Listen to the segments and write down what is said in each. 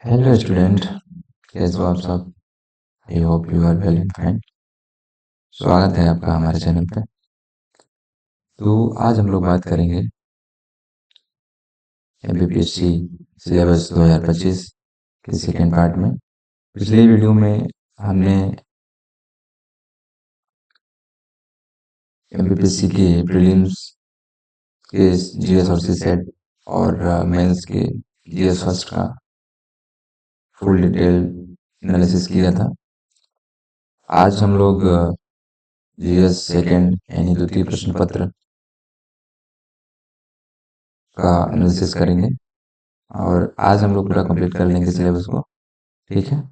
Hello student, कैसे हो आप सब? I hope you are well and fine. स्वागत है आपका हमारे चैनल पे। तो आज हम लोग बात करेंगे एमपीपीएससी सिलेबस 2025 के सेकेंड पार्ट में। पिछले वीडियो में हमने एमपीपीएससी के प्रीलिम्स के जीएस और सीसेट और मेंस के जीएस फर्स्ट का फुल डिटेल एनालिसिस किया था। आज हम लोग जीएस सेकेंड यानी द्वितीय प्रश्न पत्र का एनालिसिस करेंगे और आज हम लोग पूरा कंप्लीट कर लेंगे सिलेबस को। ठीक है,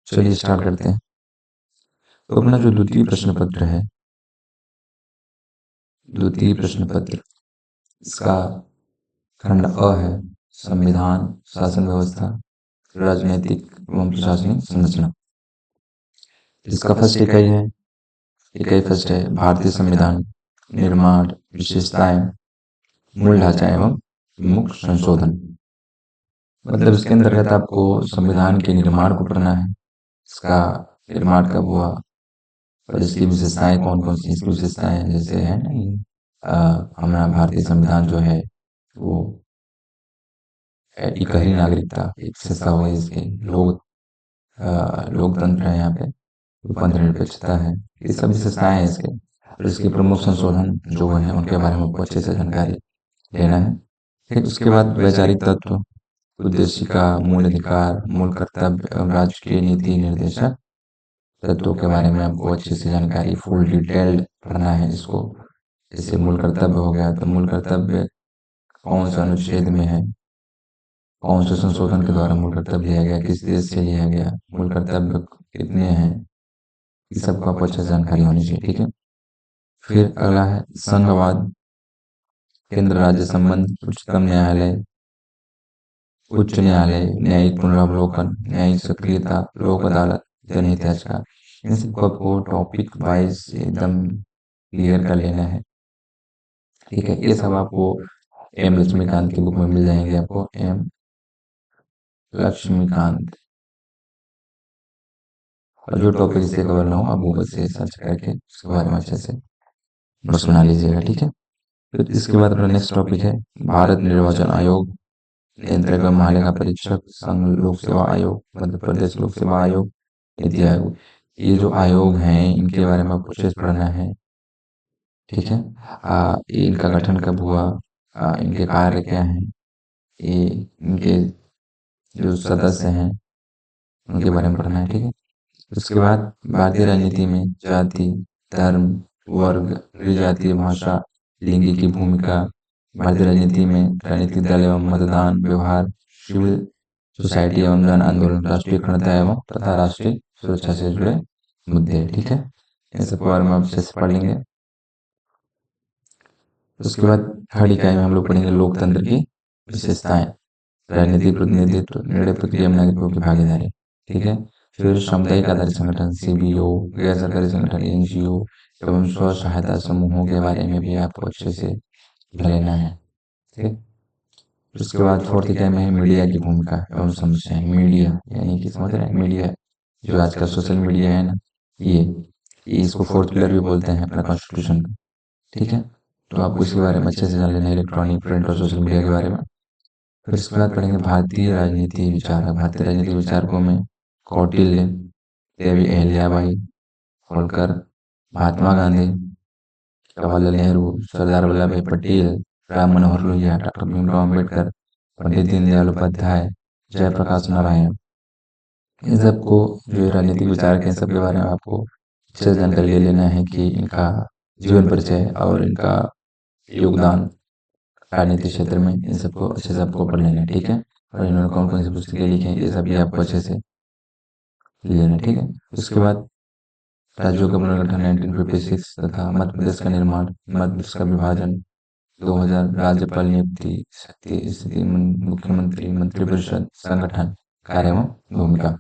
चलिए स्टार्ट करते हैं। तो अपना जो द्वितीय प्रश्न पत्र है, द्वितीय प्रश्न पत्र, इसका खंड अ है संविधान, शासन व्यवस्था, राजनीतिक एवं प्रशासनिक संरचना। इसका फर्स्ट इकाई है, इकाई फर्स्ट है भारतीय संविधान निर्माण, विशेषताएं, मूल ढांचा एवं प्रमुख संशोधन। मतलब इसके अंतर्गत आपको संविधान के निर्माण को पढ़ना है, इसका निर्माण कब हुआ और इसकी विशेषताएं कौन कौन सी। इसकी विशेषताएं जैसे है नहीं, हमारा भारतीय संविधान जो है वो इकहरी नागरिकता एक विशेषता हुई इसके। लोकतंत्र है यहाँ पे, लोकतंत्र निरपेक्षता है, ये सब विशेषताएं हैं इसके। और इसके प्रमुख संशोधन जो हुए हैं उनके बारे में आपको अच्छे से जानकारी लेना है। फिर उसके बाद वैचारिक तत्व, उद्देशिका, मूल अधिकार, मूल कर्तव्य एवं राजकीय नीति निर्देशक तत्वों के बारे में आपको अच्छे से जानकारी फुल डिटेल्ड पढ़ना है इसको। जैसे मूल कर्तव्य हो गया, तो मूल कर्तव्य कौन सा अनुच्छेद में है, कौन से संशोधन के द्वारा मूल कर्तव्य लिया गया, किस देश से लिया गया, मूल कर्तव्य कितने हैं, इस सबको आपको अच्छे से जानकारी होनी चाहिए। ठीक है, फिर अगला है संघवाद, केंद्र राज्य संबंध, उच्चतम न्यायालय, उच्च न्यायालय, न्यायिक पुनरावलोकन, न्यायिक सक्रियता, लोक अदालत, जनहित याचिका। इन सबको आपको टॉपिक वाइज एकदम क्लियर कर लेना है। ठीक है, ये सब आपको एम लक्ष्मीकांत की बुक में मिल जाएंगे, आपको एम लक्ष्मीकांत। और जो टॉपिक से कवर ना हो आप गूगल से सर्च करके उसके बारे में अच्छे से नोट्स बना लीजिएगा। ठीक है, फिर इसके बाद अपना नेक्स्ट टॉपिक है भारत निर्वाचन आयोग, नियंत्रक एवं महालेखा परीक्षक, संघ लोक सेवा आयोग, मध्य प्रदेश लोक सेवा आयोग, नीति आयोग। ये जो आयोग हैं इनके बारे में आपको अच्छे से पढ़ना है। ठीक है, ये इनका गठन कब हुआ, इनके कार्य क्या हैं, ये इनके जो सदस्य हैं उनके बारे में पढ़ना है। ठीक है, उसके बाद भारतीय राजनीति में जाति, धर्म, वर्ग, जातीय भाषा, लिंग की भूमिका, भारतीय राजनीति में राजनीतिक दल एवं मतदान व्यवहार, सिविल सोसाइटी एवं जन आंदोलन, राष्ट्रीय अखंडता एवं तथा राष्ट्रीय सुरक्षा से जुड़े मुद्दे। ठीक है, इन सबके बारे में आप अच्छे से पढ़ लेंगे। उसके बाद थर्ड इकाई में हम लोग पढ़ेंगे लोकतंत्र की विशेषताएं, राजनीतिक प्रतिनिधित्व, निर्णय प्रक्रिया में नागरिकों की भागीदारी। ठीक है, फिर सामुदायिक आधारित संगठन, सीबीओ, गैर सरकारी संगठन, एनजीओ एवं स्व सहायता समूहों के बारे में भी आपको अच्छे से पढ़ लेना है। ठीक है, उसके बाद फोर्थ इकाई में है मीडिया की भूमिका एवं समस्याएं। मीडिया यानी कि समझ रहे हैं, मीडिया जो आजकल सोशल मीडिया है ना, ये इसको फोर्थ पिलर भी बोलते हैं अपना कॉन्स्टिट्यूशन का। ठीक है, तो आपको इसके बारे में अच्छे से जान लेना है, इलेक्ट्रॉनिक प्रिंट और सोशल मीडिया के बारे में। फिर इसके बाद पढ़ेंगे भारतीय राजनीति विचारक। भारतीय राजनीतिक विचारकों में कौटिल्य, देवी अहिल्याबाई होलकर, महात्मा गांधी, जवाहरलाल नेहरू, सरदार वल्लभ भाई पटेल, राम मनोहर लोहिया, डॉक्टर भीमराव अम्बेडकर, पंडित दीनदयाल उपाध्याय, जयप्रकाश नारायण। इन सबको जो राजनीतिक विचारक हैं सबके बारे में आपको अच्छे से जानकारी ले लेना है कि इनका जीवन परिचय और इनका योगदान राजनीतिक क्षेत्र में, इन सबको अच्छे से आपको पढ़ लेना है। ठीक है, और इन्होंने कौन कौन सी पुस्तकें लिखी हैं ये सब भी आपको अच्छे से ले लेना है। ठीक है, उसके बाद राज्यों का पुनर्गठन 1956 तथा मध्य प्रदेश का निर्माण, मध्य प्रदेश का विभाजन, 2000 राज्यपाल नियुक्ति, शक्ति स्थिति, मुख्यमंत्री, मंत्रिपरिषद, संगठन, कार्य एवं भूमिका।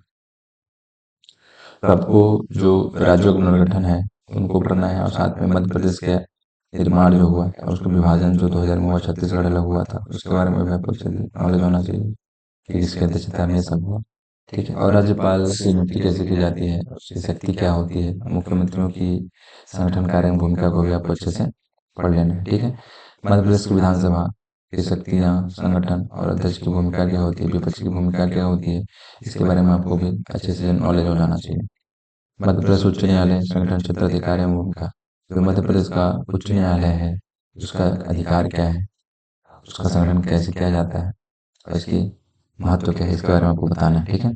तो आपको जो राज्यों का पुनर्गठन है उनको पढ़ना है, और साथ में मध्य प्रदेश के निर्माण जो हुआ है और उसका विभाजन जो 2000 में हुआ, छत्तीसगढ़ अलग हुआ था, उसके बारे में भी आपको नॉलेज होना चाहिए कि किसकी अध्यक्षता में ये सब हुआ। ठीक है। और राज्यपाल की नियुक्ति कैसे की जाती है, उसकी शक्ति क्या होती है, मुख्यमंत्रियों की संगठन कार्य एवं भूमिका को भी आपको अच्छे से पढ़ लेना है। ठीक है। मध्य प्रदेश की विधानसभा की शक्तियाँ, संगठन और अध्यक्ष की भूमिका क्या होती है, विपक्ष की भूमिका क्या होती है, इसके बारे में आपको भी अच्छे से नॉलेज हो जाना चाहिए। मध्य प्रदेश उच्च न्यायालय संगठन, क्षेत्र, अधिकार एवं भूमिका। जो मध्य प्रदेश का उच्च न्यायालय है, उसका अधिकार क्या है, उसका संगठन कैसे किया जाता है और इसकी महत्व क्या है, इसके बारे में आपको बताना है। ठीक है।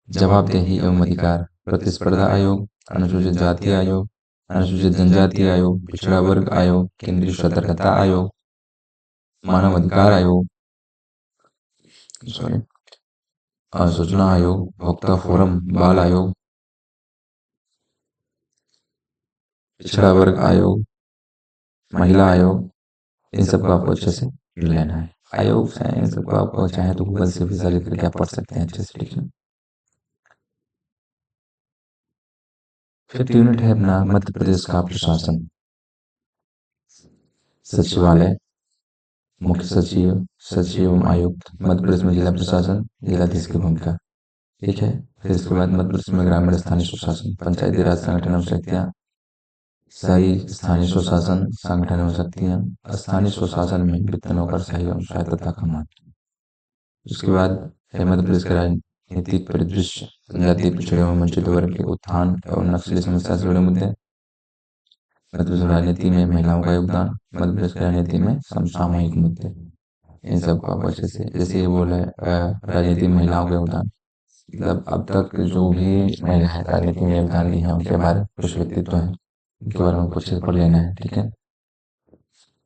जवाबदेही एवं अधिकार, प्रतिस्पर्धा आयोग, अनुसूचित जाति आयोग, अनुसूचित जनजाति आयोग, पिछड़ा वर्ग आयोग, केंद्रीय सतर्कता आयोग, मानव अधिकार आयोग, सॉरी, सूचना आयोग, भोक्ता फोरम, बाल आयोग, पिछड़ा वर्ग आयोग, महिला आयोग, इन सबको आपको अच्छे से पढ़ लेना है। आयोग से इन सबको आपको चाहे तो गूगल से भी सर्च करके आप पढ़ सकते हैं अच्छे से। ठीक है। फिफ्थ यूनिट है अपना मध्य प्रदेश का प्रशासन, सचिवालय, मुख्य सचिव, सचिव एवं आयुक्त, मध्य प्रदेश में जिला प्रशासन, जिलाधीश की भूमिका। ठीक है। फिर इसके बाद मध्य प्रदेश में ग्रामीण स्थानीय स्वशासन, पंचायती राज संगठन एवं शक्तियाँ, सही स्थानीय स्वशासन, संगठन एवं शक्तियाँ, स्थानीय स्वशासन में वित्त, नौकरशाही एवं स्वायत्तता का महत्व। उसके बाद है मध्य प्रदेश का राजनीतिक परिदृश्य, जनजातीय, पिछड़े एवं वंचित वर्ग के उत्थान एवं नक्सली समस्या से जुड़े मुद्दे। मध्य प्रदेश राजनीति में महिलाओं का योगदान, मध्य प्रदेश की राजनीति में समसामयिक मुद्दे, इन सबको आप अच्छे से, जैसे ये बोला है राजनीति में महिलाओं का योगदान, मतलब अब तक जो भी महिलाएं राजनीति में योगदान दी है उनके बारे में कुछ व्यक्तित्व है, उनके बारे में कुछ पढ़ लेना है। ठीक है।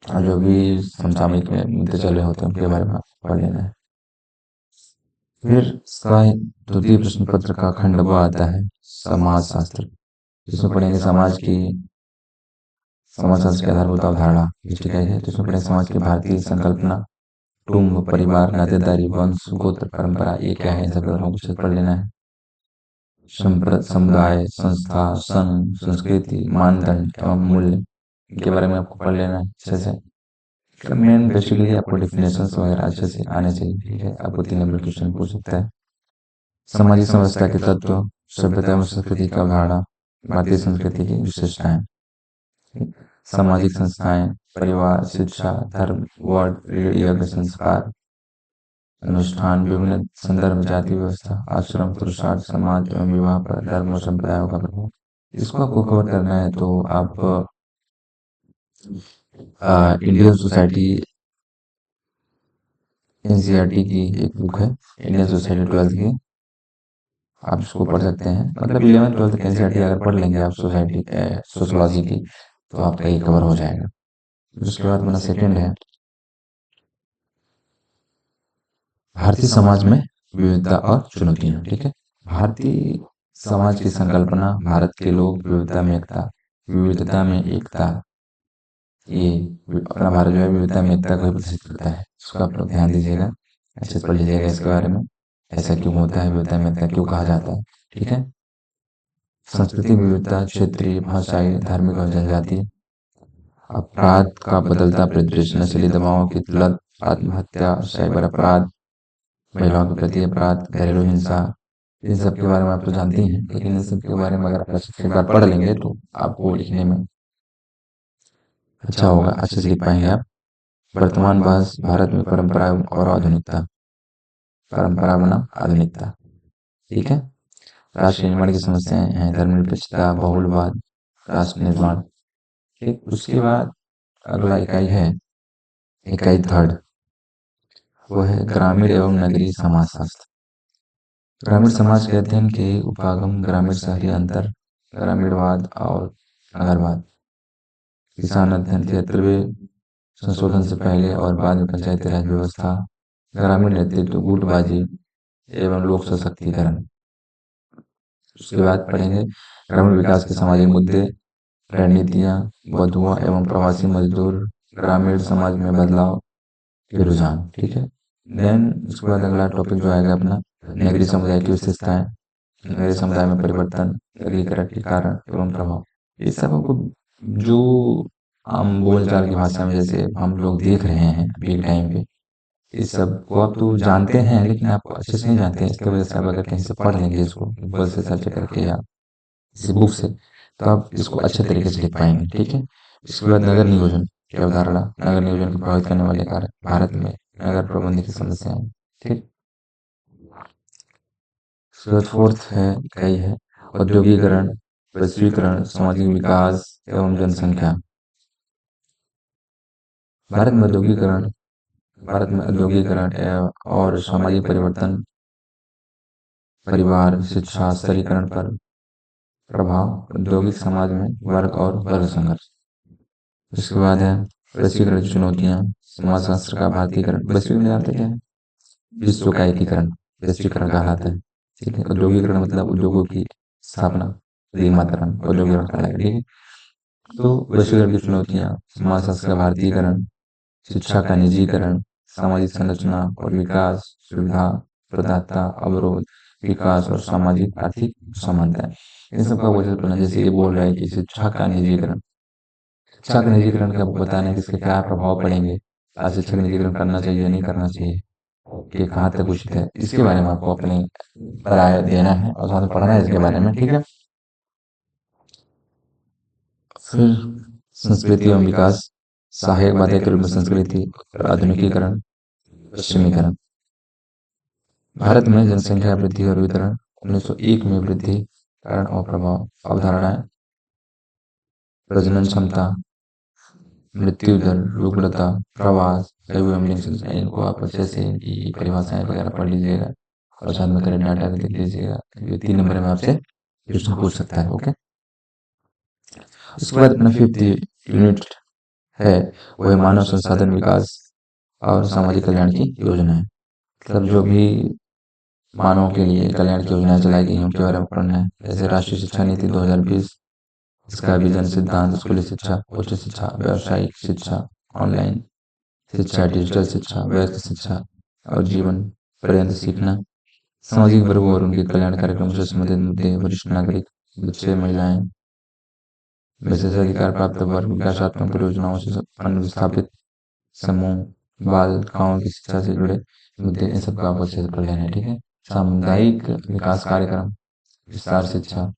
और जो भी समसामयिक मुद्दे चल रहे होते हैं उनके बारे में पढ़ लेना है। फिर इसका द्वितीय प्रश्न पत्र का खंड वो आता है समाज शास्त्र, जिसमें पढ़ेंगे समाज शास्त्र की आधारभूत अवधारणा, ठीक है। तो इसमें पढ़ेंगे समाज की भारतीय संकल्पना, कुटुंब, परिवार, नातेदारी, वंश, गोत्र, परंपरा, ये क्या है, इन सब को कुछ पढ़ लेना है। समुदाय, संस्था, संघ, संस्कृति, मानदंड एवं मूल्य, इनके बारे में आपको पढ़ लेना है अच्छे से। मेन बेसिकली आपको डिफिनेशंस वगैरह अच्छे से आने चाहिए। ठीक है। आपको 3 नंबर क्वेश्चन पूछ सकता है। सामाजिक समस्या के तत्व, सभ्यता एवं संस्कृति का अवधारणा, भारतीय संस्कृति की विशेषताएं, सामाजिक संस्थाएं, परिवार, शिक्षा, धर्म, वर्ड, यज्ञ, संस्कार, अनुष्ठान, विभिन्न संदर्भ, जाति व्यवस्था, आश्रम, पुरुषार्थ, समाज एवं विवाह पर धर्म और संप्रदायों का प्रभाव। इसको आपको कवर करना है तो आप इंडियन सोसाइटी एनसीईआरटी की एक बुक है, इंडियन सोसाइटी 12th की, आप इसको पढ़ सकते हैं। मतलब 11th 12th की एनसीईआरटी अगर पढ़ लेंगे आप सोसाइटी सोशोलॉजी की, तो आपका ये कवर हो जाएगा। उसके बाद मेरा सेकंड है भारतीय समाज में विविधता और चुनौतियां। ठीक है। भारतीय समाज की संकल्पना, भारत के लोग, विविधता में एकता, विविधता में एकता, ये अपना भारत जो है विविधता में एकता को प्रदर्शित करता है। इसको आप लोग ध्यान दीजिएगा, अच्छे से पढ़ लीजिएगा इसके बारे में, ऐसा क्यों होता है, विविधता में एकता क्यों कहा जाता है। ठीक है। सांस्कृतिक विविधता, क्षेत्रीय, भाषाई, धार्मिक और जनजातीय, अपराध का बदलता परिदृश्य, नशीली दवाओं की लत, आत्महत्या, साइबर अपराध, महिलाओं के प्रति अपराध, घरेलू हिंसा, इन सब के बारे में आप तो जानते ही हैं, लेकिन इन सब के बारे में अगर आप एक बार पढ़ लेंगे तो आपको लिखने में अच्छा होगा, अच्छे से लिख पाएंगे आप। वर्तमान बहस, भारत में परंपरा और आधुनिकता, परंपरा बनाम आधुनिकता। ठीक है। राष्ट्र निर्माण की समस्याएं हैं, धर्मनिरपेक्षता, बहुलवाद, राष्ट्र निर्माण। ठीक। उसके बाद अगला इकाई है इकाई थर्ड, वो है ग्रामीण एवं नगरीय समाज शास्त्र। ग्रामीण समाज के अध्ययन के उपागम, ग्रामीण शहरी अंतर, ग्रामीणवाद और नगरवाद, किसान अध्ययन, 73वें संशोधन से पहले और बाद में पंचायती राज व्यवस्था, ग्रामीण नेतृत्व, गुटबाजी एवं लोक सशक्तिकरण। उसके बाद पढ़ेंगे ग्रामीण विकास के सामाजिक मुद्दे, रणनीतियाँ, बंधुआ एवं प्रवासी मजदूर, ग्रामीण समाज में बदलाव के रुझान। ठीक है। देन उसके बाद अगला टॉपिक जो आएगा अपना नगरीय समुदाय की विशेषताएं, नगरीय समुदाय में परिवर्तन, नगरीकरण के कारण एवं प्रभाव। ये सब आपको जो आम बोलचाल की भाषा में जैसे हम लोग देख रहे हैं अभी के टाइम पे, इस सब को आप तो जानते हैं लेकिन आप अच्छे से नहीं जानते हैं। इसकी वजह से आप अगर कहीं से पढ़ लेंगे इसको गूगल से सर्च करके या किसी बुक से, तो आप इसको अच्छे तरीके से लिख पाएंगे। ठीक है। इसके बाद नगर नियोजन की अवधारणा, नगर नियोजन को प्रभावित करने वाले कारक, भारत में नगर प्रबंधन की समस्याएं। ठीक। उसके बाद फोर्थ है इकाई है औद्योगिकरण, वैश्वीकरण, सामाजिक विकास एवं जनसंख्या। भारत में औद्योगिकरण, भारत में औद्योगिकरण और सामाजिक परिवर्तन, परिवार शिक्षा स्तरीकरण पर प्रभाव, औद्योगिक समाज में वर्ग और वर्ग संघर्ष। उसके बाद है वैश्वीकरण की चुनौतियां, समाजशास्त्र का भारतीयकरण। वैश्वीकरण जानते क्या है? विश्व का एकीकरण वैश्वीकरण कहलाता है। ठीक है। औद्योगिकरण मतलब उद्योगों की स्थापना, अधिमात्रण औद्योगिकरण कहलाएगा। ठीक है। तो वैश्वीकरण की चुनौतियां, समाजशास्त्र का भारतीयकरण, शिक्षा का निजीकरण, सामाजिक संरचना और विकास, सुविधा प्रदाता अवरोध, विकास और सामाजिक आर्थिक समानता। इन सबका वजह पढ़ना। जैसे ये बोल रहा है कि शिक्षा का निजीकरण, शिक्षा का निजीकरण का बताना है कि इसके क्या प्रभाव पड़ेंगे, क्या शिक्षा का निजीकरण करना चाहिए नहीं करना चाहिए, कि कहाँ तक उचित है, इसके बारे में आपको अपनी राय देना है और साथ में पढ़ना है इसके बारे में। ठीक है। फिर संस्कृति एवं विकास, सहायक बातें के रूप में संस्कृति और आधुनिकीकरण, पश्चिमीकरण। भारत में जनसंख्या वृद्धि और वितरण, 1901 में वृद्धि कारण और प्रभाव, अवधारणाएं, प्रजनन क्षमता, मृत्यु दर, रुग्णता, प्रवास, आयु एवं लिंग संरचना। इनको आप अच्छे से इनकी परिभाषाएं वगैरह पढ़ लीजिएगा और साथ में करंट डाटा भी लिख लीजिएगा। ये 3 नंबर में आपसे क्वेश्चन पूछ सकता है। ओके। उसके बाद अपना फिफ्थ यूनिट है वो है मानव संसाधन विकास और सामाजिक कल्याण की योजनाएं। मतलब जो भी मानव के लिए कल्याण की योजनाएं चलाई गई हैं उनके बारे में पढ़ना है। जैसे राष्ट्रीय शिक्षा नीति 2020, इसका विजन सिद्धांत, स्कूली शिक्षा, उच्च शिक्षा, व्यावसायिक शिक्षा, ऑनलाइन शिक्षा, डिजिटल शिक्षा, व्यस्त शिक्षा और जीवन पर्यंत सीखना, सामाजिक वर्गों और उनके कल्याण कार्यक्रमों से संबंधित मुद्दे, वरिष्ठ नागरिक, बच्चे, महिलाएं, विशेषाधिकार प्राप्त वर्ग, विकासात्मक परियोजनाओं से संपन्न विस्थापित समूह, बालिकाओं की शिक्षा से जुड़े मुद्दे, इन सबका आपको अच्छे से पढ़ लेना है। ठीक है। सामुदायिक विकास कार्यक्रम, विस्तार शिक्षा,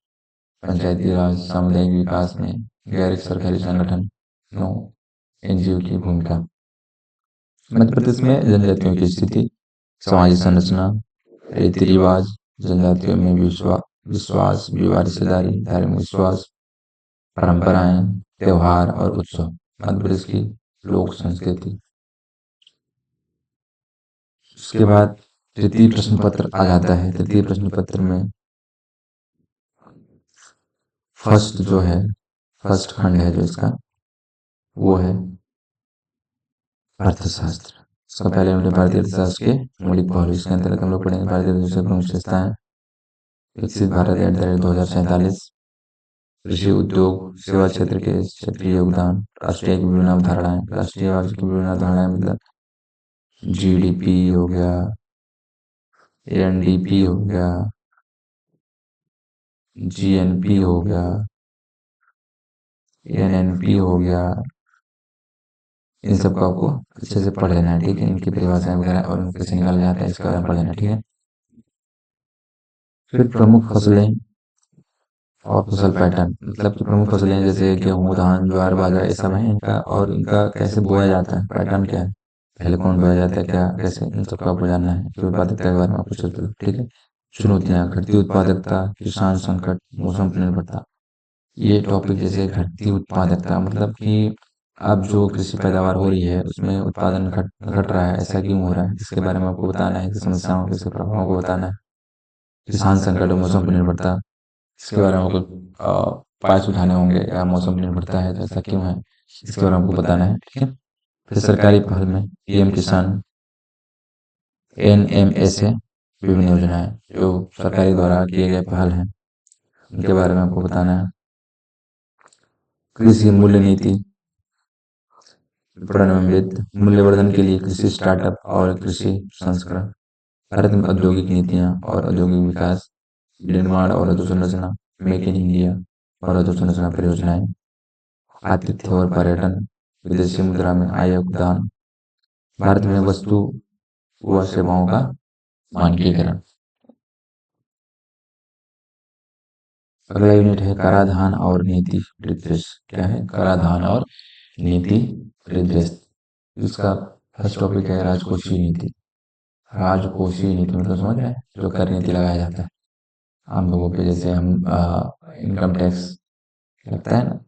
पंचायती राज, सामुदायिक विकास में गैर सरकारी संगठन नो एनजीओ की भूमिका। मध्य प्रदेश में जनजातियों की स्थिति, सामाजिक संरचना, रीति रिवाज, जनजातियों में विश्वास, विवाह, रिश्तेदारी, धार्मिक विश्वास, परंपराएं, त्योहार और उत्सव, मध्य प्रदेश की लोक संस्कृति। उसके बाद तृतीय प्रश्न पत्र आ जाता है। तृतीय प्रश्न पत्र में फर्स्ट जो है, फर्स्ट खंड है जो इसका, वो है अर्थशास्त्र। इसका पहले हमने भारतीय अर्थशास्त्र के मौलिक पहलू, इसके अंतर्गत हम लोग पढ़ेंगे भारतीय अर्थशास्त्र की प्रमुख विशेषताएं, विकसित भारत @ 2047, कृषि उद्योग सेवा क्षेत्र के क्षेत्रीय योगदान, राष्ट्रीय की विभिन्न अवधारणाएं, राष्ट्रीय आय की विभिन्न अवधारणाएं मतलब जीडीपी हो गया, एनडीपी हो गया, जीएनपी हो गया, एनएनपी हो गया, इन सबको आपको अच्छे से पढ़ लेना है। ठीक है। इनकी परिभाषाएं वगैरह और इनको कैसे निकाला जाता है इसके बारे में पढ़ लेना। ठीक है। फिर प्रमुख फसलें और फसल पैटर्न, मतलब कि प्रमुख फसलें जैसे गेहूँ, धान, ज्वार, बाजरा, ये सब है इनका, और इनका कैसे बोया जाता है, पैटर्न क्या है, पहले कौन बोया जाता है, क्या कैसे, इन सबको आपको जानना है। फिर उत्पादकता के बारे में आपको चलते। ठीक है। चुनौतियां, घटती उत्पादकता, किसान संकट, मौसम पर निर्भरता। ये टॉपिक जैसे घटती उत्पादकता मतलब कि अब जो कृषि पैदावार हो रही है उसमें उत्पादन घट घट रहा है, ऐसा क्यों हो रहा है, इसके बारे में आपको बताना है, समस्याओं के इसके प्रभावों को बताना है। किसान संकट और मौसम पर निर्भरता, इसके बारे में आपको उपाय सुझाने होंगे, या मौसम पर निर्भरता है तो ऐसा क्यों है, इसके बारे में आपको बताना है। ठीक है। फिर सरकारी पहल में पीएम किसान, एनएमएस है, विभिन्न योजनाएं जो सरकारी द्वारा किए गए पहल हैं उनके बारे में आपको बताना है। कृषि मूल्य नीति, विपणन एवं वित्त, मूल्यवर्धन के लिए कृषि स्टार्टअप और कृषि संस्करण, भारत में औद्योगिक नीतियां और औद्योगिक विकास, निर्माण और अधोसंरचना, मेक इन इंडिया और अधोसंरचना परियोजनाएं, आतिथ्य और पर्यटन, विदेशी मुद्रा में आय योगदान, भारत में वस्तु व सेवाओं का मानकीकरण। अगला यूनिट है कराधान और नीति परिदृश्य। क्या है? कराधान और नीति परिदृश्य। इसका फर्स्ट टॉपिक है राजकोषीय नीति। राजकोषीय नीति मतलब समझ रहे हैं, जो कर नीति लगाया जाता है आम लोगों पे, जैसे हम इनकम टैक्स लगता है ना,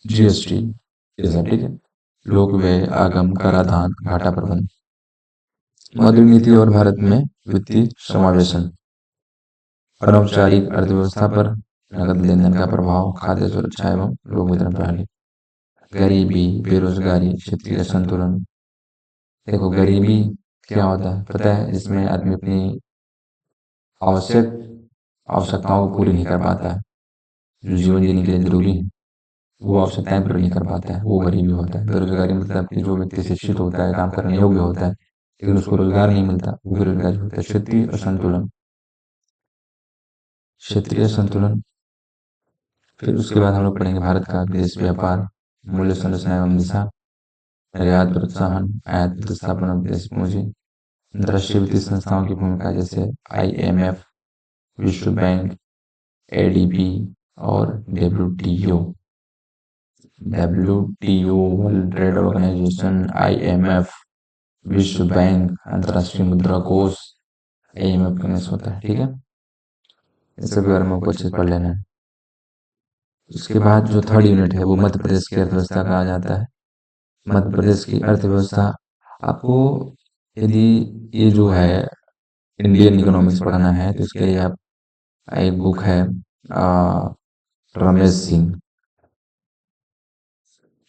जीएसटी, ये सब ठीक है। लोक व्यय, आगम, कराधान, घाटा प्रबंधन, मौद्रिक नीति और भारत में वित्तीय समावेशन, अनौपचारिक अर्थव्यवस्था पर नकद लेन देन का प्रभाव, खाद्य सुरक्षा एवं लोक वितरण प्रणाली, गरीबी, बेरोजगारी, क्षेत्रीय संतुलन। देखो गरीबी क्या होता है पता है? जिसमें आदमी अपनी आवश्यक आवश्यकताओं को पूरी नहीं कर पाता है, जो जीवन जीने के लिए जरूरी है वो आवश्यकताएं पूरी नहीं कर पाता है, वो गरीबी होता है। बेरोजगारी मतलब कि जो व्यक्ति शिक्षित होता है, काम करने योग्य होता है, लेकिन उसको रोजगार नहीं मिलता, वो बेरोजगारी होता है। क्षेत्रीय असंतुलन, क्षेत्रीय संतुलन। फिर उसके बाद हम लोग पढ़ेंगे भारत का विदेश व्यापार, मूल्य संरचना एवं दिशा, निर्यात प्रोत्साहन, आयात प्रतिस्थापन और विदेशी पूंजी, अंतर्राष्ट्रीय वित्तीय संस्थाओं की भूमिका जैसे आईएमएफ, विश्व बैंक, एडीबी और WTO. WTO World Trade Organization, IMF, विश्व बैंक, अंतर्राष्ट्रीय मुद्रा कोष, आईएमएफ का निष्ठ होता है, ठीक है। इस सब के बारे में आपको अच्छे से पढ़ लेना है। उसके बाद जो थर्ड यूनिट है वो मध्य प्रदेश की अर्थव्यवस्था कहा जाता है। मध्य प्रदेश की अर्थव्यवस्था आपको, यदि ये जो है इंडियन इकोनॉमिक्स पढ़ना है तो इसके लिए आप एक बुक है रमेश सिंह,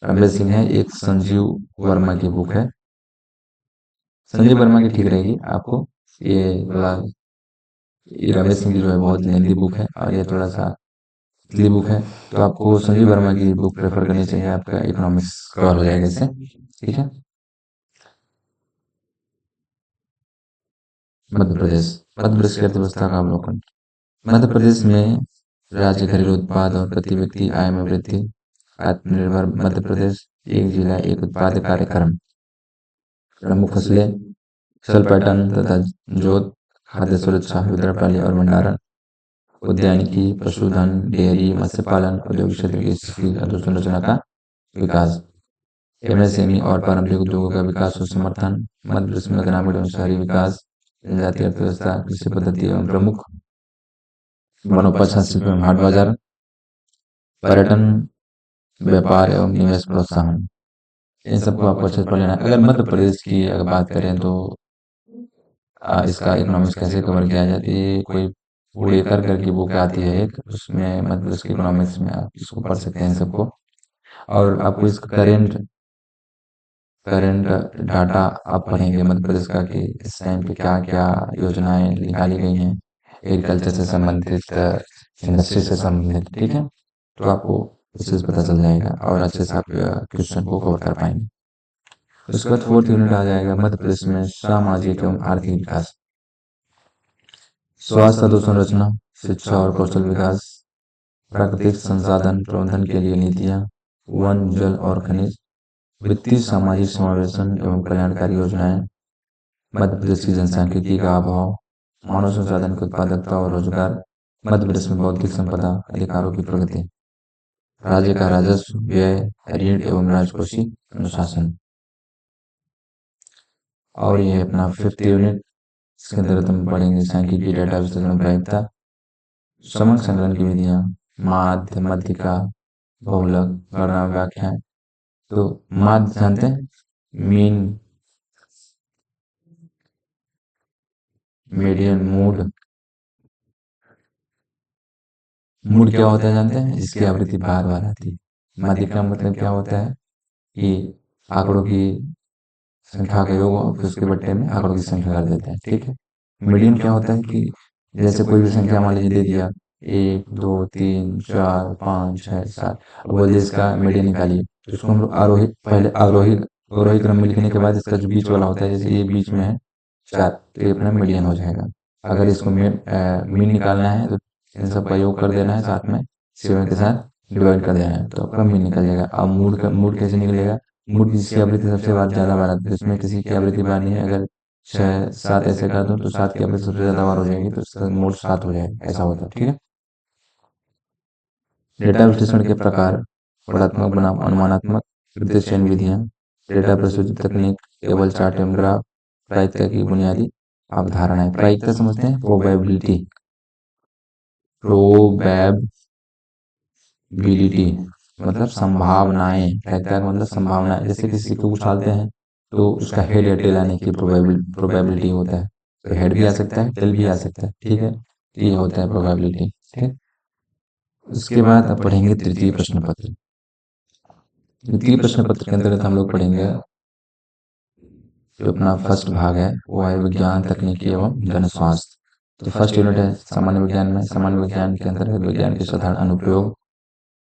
रमेश सिंह है, एक संजीव वर्मा की बुक है। संजीव वर्मा की ठीक रहेगी आपको, ये थोड़ा, ये रमेश सिंह की जो है बहुत लेंदी बुक है और ये थोड़ा सा पतली बुक है, तो आपको संजीव वर्मा की बुक प्रेफर करनी चाहिए, आपका इकोनॉमिक्स कवर हो जाएगा इससे, ठीक है। मध्य प्रदेश, मध्य प्रदेश की अर्थव्यवस्था का अवलोकन। मध्य प्रदेश में राज्य घरेलू उत्पाद और प्रति व्यक्ति आय में वृद्धि, आत्मनिर्भर मध्य प्रदेश, एक जिला एक उत्पाद कार्यक्रम, प्रमुख फसलें फसल पैटर्न तथा जोत, खाद्य सुरक्षा, वितरण प्रणाली और भंडारण, उद्यानिकी, पशुधन, डेयरी, मत्स्य पालन, औद्योगिक क्षेत्र की स्थिति, अधोसंरचना का विकास, एमएसएमई और पारंपरिक उद्योगों का विकास और समर्थन, मध्य प्रदेश में ग्रामीण एवं शहरी विकास, जनजातीय अर्थव्यवस्था, कृषि पद्धति एवं प्रमुख वनोपज शिल्प एवं हाट बाजार, पर्यटन, व्यापार एवं निवेश प्रोत्साहन। इन सबको आपको अच्छे से पढ़ लेना है। अगर मध्य प्रदेश की अगर बात करें तो इसका इकोनॉमिक्स कैसे कवर किया जाता है, कोई पुड़ेकर करके बुक आती है एक, उसमें मध्य प्रदेश के इकोनॉमिक्स में आप इसको पढ़ सकते हैं सबको। और आपको इसका करेंट करंट डाटा आप पढ़ेंगे मध्य प्रदेश का कि इस टाइम पे क्या क्या योजनाएं निकाली गई हैं एग्रीकल्चर से संबंधित, इंडस्ट्री से संबंधित, ठीक है। तो आपको अच्छे से पता चल जाएगा और अच्छे से आप क्वेश्चन को कवर कर पाएंगे। उसके बाद फोर्थ यूनिट आ जाएगा मध्य प्रदेश में सामाजिक एवं आर्थिक विकास, स्वास्थ्य अधोसंरचना, शिक्षा और कौशल विकास, प्राकृतिक संसाधन प्रबंधन के लिए नीतियां, वन जल और खनिज, वित्तीय सामाजिक समावेशन एवं कल्याणकारी योजनाएं, मध्य प्रदेश की जनसांख्यिकी का अभाव, मानव संसाधन की उत्पादकता और रोजगार, मध्य प्रदेश में बौद्धिक संपदा अधिकारों की प्रगति, राज्य का राजस्व, व्यय, ऋण एवं राजकोषीय अनुशासन। और ये अपना फिफ्थ यूनिट, इसके अंतर्गत हम पढ़ेंगे सांख्यिकी, डेटा विश्लेषण, प्रायिकता, समग्र संकलन की विधियां, माध्य, मध्यिका, बहुलक, गणना, व्याख्या। तो माध्य जानते हैं, मीन, मीडियन, मूड। मूड क्या होता है जानते हैं? जिसकी आवृत्ति बार बार आती है। माध्यिका मतलब क्या होता है कि आंकड़ों की संख्या का योग और फिर उसके बट्टे में आंकड़ों की संख्या कर देते हैं, ठीक है। मीडियन क्या होता है कि जैसे कोई भी संख्या मान लीजिए दे दिया 1 2 3 4 5 6 7, बोलिए इसका मीडियन निकालिए, तो इसको हम लोग आरोही, पहले आरोही अवरोही क्रम में लिखने के बाद इसका जो बीच वाला होता है, जैसे ये बीच में है 4, तो ये अपना मीडियन हो जाएगा। अगर इसको मीन निकालना है तो इन सब का योग कर देना है, साथ में 7 के साथ डिवाइड कर देना है, तो आपका मीन निकल जाएगा। अब मूड कैसे निकलेगा? मूड जिसकी आवृत्ति सबसे ज़्यादा बार आती है, इसमें किसी की आवृत्ति बार नहीं है। अगर 6 7 ऐसे कर दूं तो 7 की आवृत्ति सबसे ज़्यादा बार हो जाएगी, तो इसका मूड 7 हो जाएगा, ऐसा होता है। ठीक है। डेटा विश्लेषण के प्रकार: गुणात्मक बनाम अनुमानात्मक, तृतीय चयन विधियां, डेटा प्रस्तुति तकनीक, केवल चार्ट एवं ग्राफ, प्रायिकता की बुनियादी अवधारणाएं। प्रायिकता समझते हैं, प्रोबेबिलिटी, प्रोबेबिलिटी मतलब संभावनाएं, प्रायिकता का मतलब संभावना। जैसे किसी को उछालते हैं तो उसका हेड या टेल आने की प्रोबेबिलिटी होता है, तो हेड भी आ सकता है, टेल भी आ सकता है। ठीक है, तो ये होता है प्रोबेबिलिटी। ठीक। उसके बाद अब पढ़ेंगे तृतीय प्रश्न पत्र। तृतीय प्रश्न पत्र के अंतर्गत हम लोग पढ़ेंगे, जो अपना फर्स्ट भाग है वो है विज्ञान, तकनीकी एवं जन स्वास्थ्य। तो फर्स्ट यूनिट है सामान्य विज्ञान में। सामान्य विज्ञान के अंतर्गत विज्ञान के साधारण अनुप्रयोग,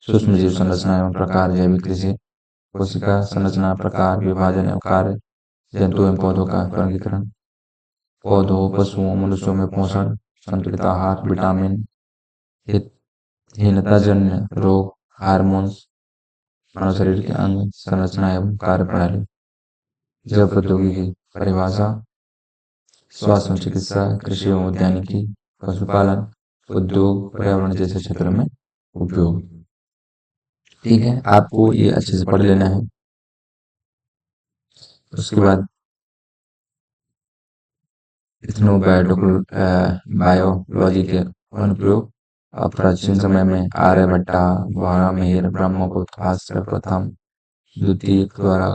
सूक्ष्म जीव संरचना एवं प्रकार, जैविक कृषि, कोशिका संरचना, प्रकार, विभाजन एवं कार्य, जंतु एवं पौधों का वर्गीकरण, पौधों, पशुओं, मनुष्यों में पोषण, संतुलित आहार, विटामिन, हीनताजन्य रोग, हार्मोन्स, मानव शरीर के अंग, संरचना एवं कार्य प्रणाली, जैव प्रौद्योगिकी, परिभाषा, स्वास्थ्य एवं चिकित्सा, कृषि एवं उद्यानिकी, पशुपालन, उद्योग, पर्यावरण जैसे क्षेत्रों में उपयोग। ठीक है, आपको ये अच्छे से पढ़ लेना है। उसके बाद बायोलॉजी के अनुप्रयोग। अब प्राचीन समय में आर्यभट्टा, वारामिहिर, ब्रह्मगुप्त, भास्कर प्रथम द्वितीय द्वारा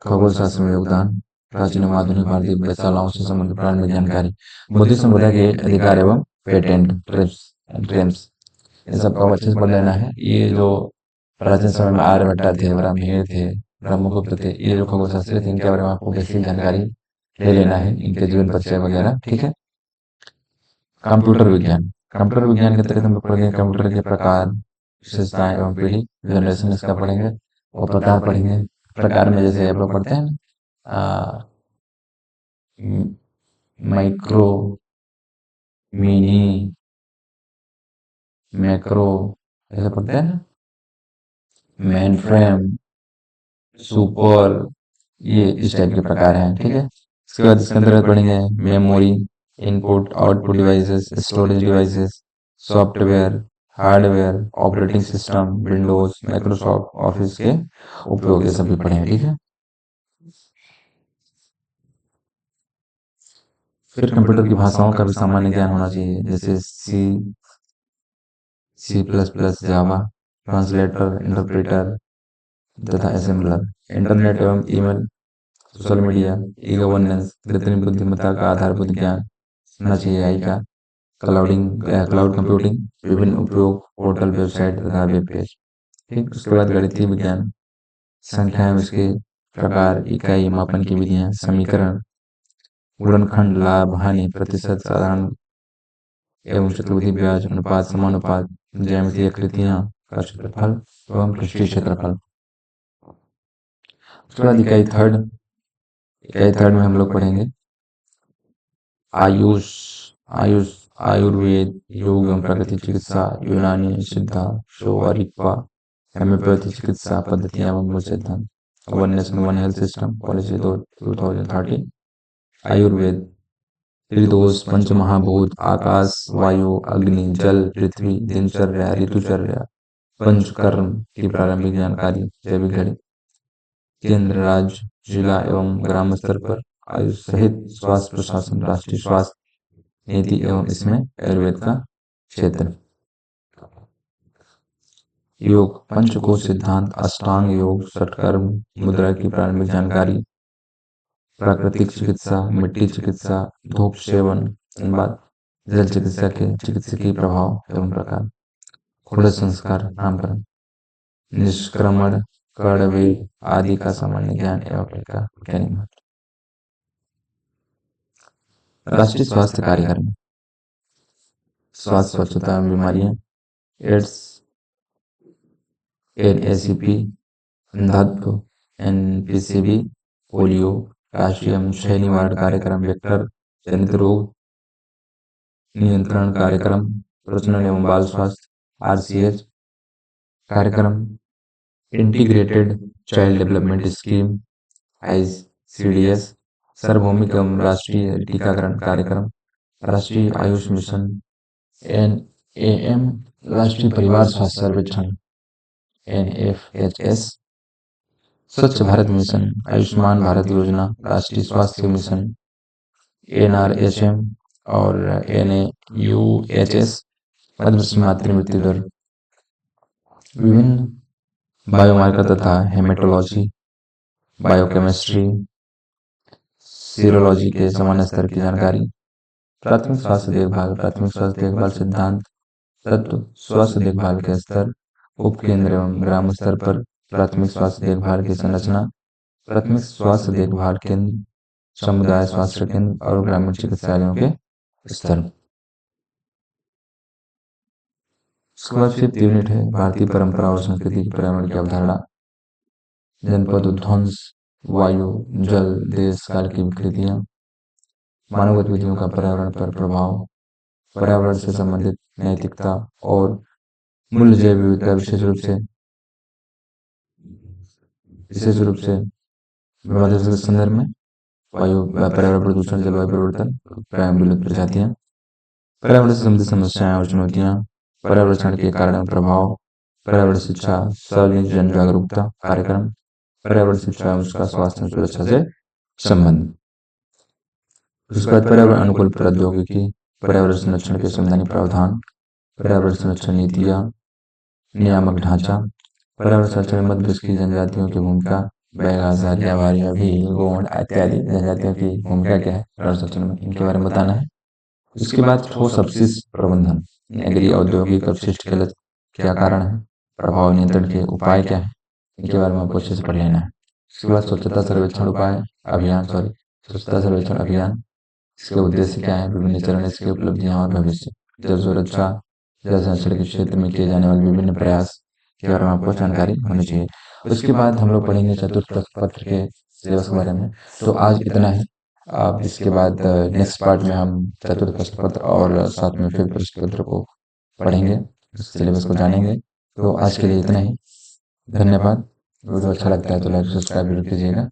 खगोल शास्त्र में योगदान, प्राचीन एवं आधुनिक भारतीय वेधशालाओं से संबंधित प्रारंभिक जानकारी, बौद्धिक संपदा के अधिकार एवं पेटेंट ट्रेम्स, इन सबका अच्छे से पढ़ लेना है। ये जो प्राचीन समय में आर्यभट्टा थे, वराहमिहिर थे, ब्रह्मगुप्त थे, ये जो खगोल शास्त्री थे, इनके बारे में आपको बेसिक जानकारी ले लेना है, इनके जीवन परिचय वगैरह। ठीक है। कंप्यूटर विज्ञान। कंप्यूटर विज्ञान के तहत हम लोग पढ़ेंगे कंप्यूटर के प्रकार, विशेषताएं एवं पीढ़ी, जनरेशन इसका पढ़ेंगे, और प्रकार पढ़ेंगे। प्रकार में जैसे आप लोग पढ़ते हैं माइक्रो, मिनी, मैक्रो, ऐसे पढ़ते हैं ना, मेन फ्रेम, सुपर, ये इस टाइप के प्रकार हैं। ठीक है। इसके बाद इसके अंतर्गत पढ़ेंगे memory, input output devices, storage devices, software, hardware, operating system, Windows, Microsoft office के उपयोग, ये सभी पढ़ेंगे। ठीक है। फिर कंप्यूटर की भाषाओं का भी सामान्य ज्ञान होना चाहिए, जैसे सी प्लस प्लस, जावा, ट्रांसलेटर, इंटरप्रेटर तथा असेंबलर, इंटरनेट एवं email, social media, e governance, कृत्रिम बुद्धिमत्ता का आधारभूत ज्ञान होना चाहिए, आई का, क्लाउड कंप्यूटिंग, विभिन्न उपयोग, पोर्टल, वेबसाइट तथा वेब पेज। ठीक। उसके बाद गणितीय विज्ञान, संख्याएं, उसके प्रकार, इकाई, मापन की विधियां, समीकरण, गुणनखंड, लाभ, हानि, प्रतिशत, साधारण एवं चतुर्थी ब्याज, अनुपात, समानुपात, ज्यामितीय आकृतियां का क्षेत्रफल एवं पृष्ठीय क्षेत्रफल। उसके बाद इकाई थर्ड में हम लोग पढ़ेंगे आयुष, आयुष, आयुर्वेद, योग एवं प्राकृतिक चिकित्सा, यूनानी, सिद्धा, शो, रिक्वा, हेम्योपैथी चिकित्सा पद्धतियां एवं मूल सिद्धांत, one nation one health system policy 2013, Ayurveda, त्रिदोष, पंच महाभूत, आकाश, वायु, अग्नि, जल, पृथ्वी, दिनचर्या, ऋतुचर्या, पंचकर्म की प्रारंभिक जानकारी, जैविक घड़ी, केंद्र, राज्य, जिला एवं ग्राम स्तर पर आयुष सहित स्वास्थ्य प्रशासन, राष्ट्रीय स्वास्थ्य नीति एवं इसमें आयुर्वेद का क्षेत्र, योग, पंचकोश सिद्धांत, अष्टांग योग, षटकर्म, मुद्रा की प्रारंभिक जानकारी, प्राकृतिक चिकित्सा, मिट्टी चिकित्सा, धूप सेवन, बाद जल चिकित्सा के चिकित्सकीय प्रभाव एवं प्रकार, खुले संस्कार, नामकरण, निष्क्रमण, कड़वे आदि का सामान्य ज्ञान एवं का वैज्ञानिक महत्व। राष्ट्रीय स्वास्थ्य कार्यक्रम, स्वास्थ्य, स्वच्छता एवं बीमारियां, एड्स, NACP, अंधात्व, NPCB, पोलियो, राष्ट्रीय क्षय निवारण कार्यक्रम, वेक्टर जनित रोग नियंत्रण कार्यक्रम, प्रजनन एवं बाल स्वास्थ्य, RCH कार्यक्रम, integrated child development scheme, ICDS, सार्वभौमिक एवं राष्ट्रीय टीकाकरण कार्यक्रम, राष्ट्रीय आयुष मिशन, NAM, राष्ट्रीय परिवार स्वास्थ्य सर्वेक्षण, NFHS, स्वच्छ भारत मिशन, आयुष्मान भारत योजना, राष्ट्रीय स्वास्थ्य मिशन, NRHM और NAUHS, मध्यवर्षीय मातृ मृत्यु दर, विभिन्न बायोमार्कर तथा हेमेटोलॉजी, बायोकेमिस्ट्री, सीरोलॉजी के सामान्य स्तर की जानकारी, प्राथमिक स्वास्थ्य देखभाल, प्राथमिक स्वास्थ्य देखभाल सिद्धांत, तत्व, स्वास्थ्य देखभाल के स्तर, उपकेंद्र एवं ग्राम स्तर पर प्राथमिक स्वास्थ्य देखभाल की संरचना, प्राथमिक स्वास्थ्य देखभाल केंद्र, समुदाय स्वास्थ्य केंद्र और ग्रामीण चिकित्सालयों के स्तर। उसके बाद 5th यूनिट है भारतीय परंपरा और संस्कृति की पर्यावरण की अवधारणा, जनपद उद्ध्वंस, वायु, जल, देश काल की विकृतियां, मानव गतिविधियों का पर्यावरण पर प्रभाव, पर्यावरण से संबंधित नैतिकता और मूल्य, जैव विविधता, विशेष रूप से मध्यवर्षीय के संदर्भ में वायु, पर्यावरण प्रदूषण, जलवायु परिवर्तन, प्रायः विलुप्त प्रजातियां, पर्यावरण से संबंधित समस्याएं और चुनौतियां, पर्यावरण के कारण और प्रभाव, पर्यावरण शिक्षा, सार्वजनिक जन जागरूकता कार्यक्रम, पर्यावरण शिक्षा एवं उसका स्वास्थ्य और सुरक्षा से संबंध। उसके बाद पर्यावरण अनुकूल प्रौद्योगिकी, पर्यावरण संरक्षण के संवैधानिक प्रावधान, पर्यावरण संरक्षण नीतियां, नियामक ढांचा, पर्यावरण संरक्षण में मध्यवर्ष की जनजातियों की भूमिका, बैगास, आर्यावार्य, भील, गोंड इत्यादि जनजातियों की भूमिका क्या है पर्यावरण संरक्षण में, इनके बारे में बताना है। उसके बाद ठोस अपशिष्ट प्रबंधन, नगरीय औद्योगिक अपशिष्ट के क्या कारण है, प्रभाव नियंत्रण के उपाय क्या है, इनके बारे में आपको अच्छे से पढ़ लेना है। उसके बाद स्वच्छता सर्वेक्षण स्वच्छता सर्वेक्षण अभियान, इसके उद्देश्य क्या है, विभिन्न चरण, इसकी उपलब्धियां और भविष्य, जल सुरक्षा, जल संरक्षण के क्षेत्र में किए जाने वाले विभिन्न प्रयास के बारे में आपको जानकारी होनी चाहिए। उसके बाद हम लोग पढ़ेंगे चतुर्थ प्रश्न पत्र के सिलेबस के बारे में। तो आज इतना ही। अब इसके बाद नेक्स्ट पार्ट में हम चतुर्थ प्रश्न पत्र और साथ में 5th प्रश्न पत्र को पढ़ेंगे, सिलेबस को जानेंगे। तो आज के लिए इतना ही। धन्यवाद। वीडियो अच्छा लगता है तो लाइक सब्सक्राइब जरूर कीजिएगा।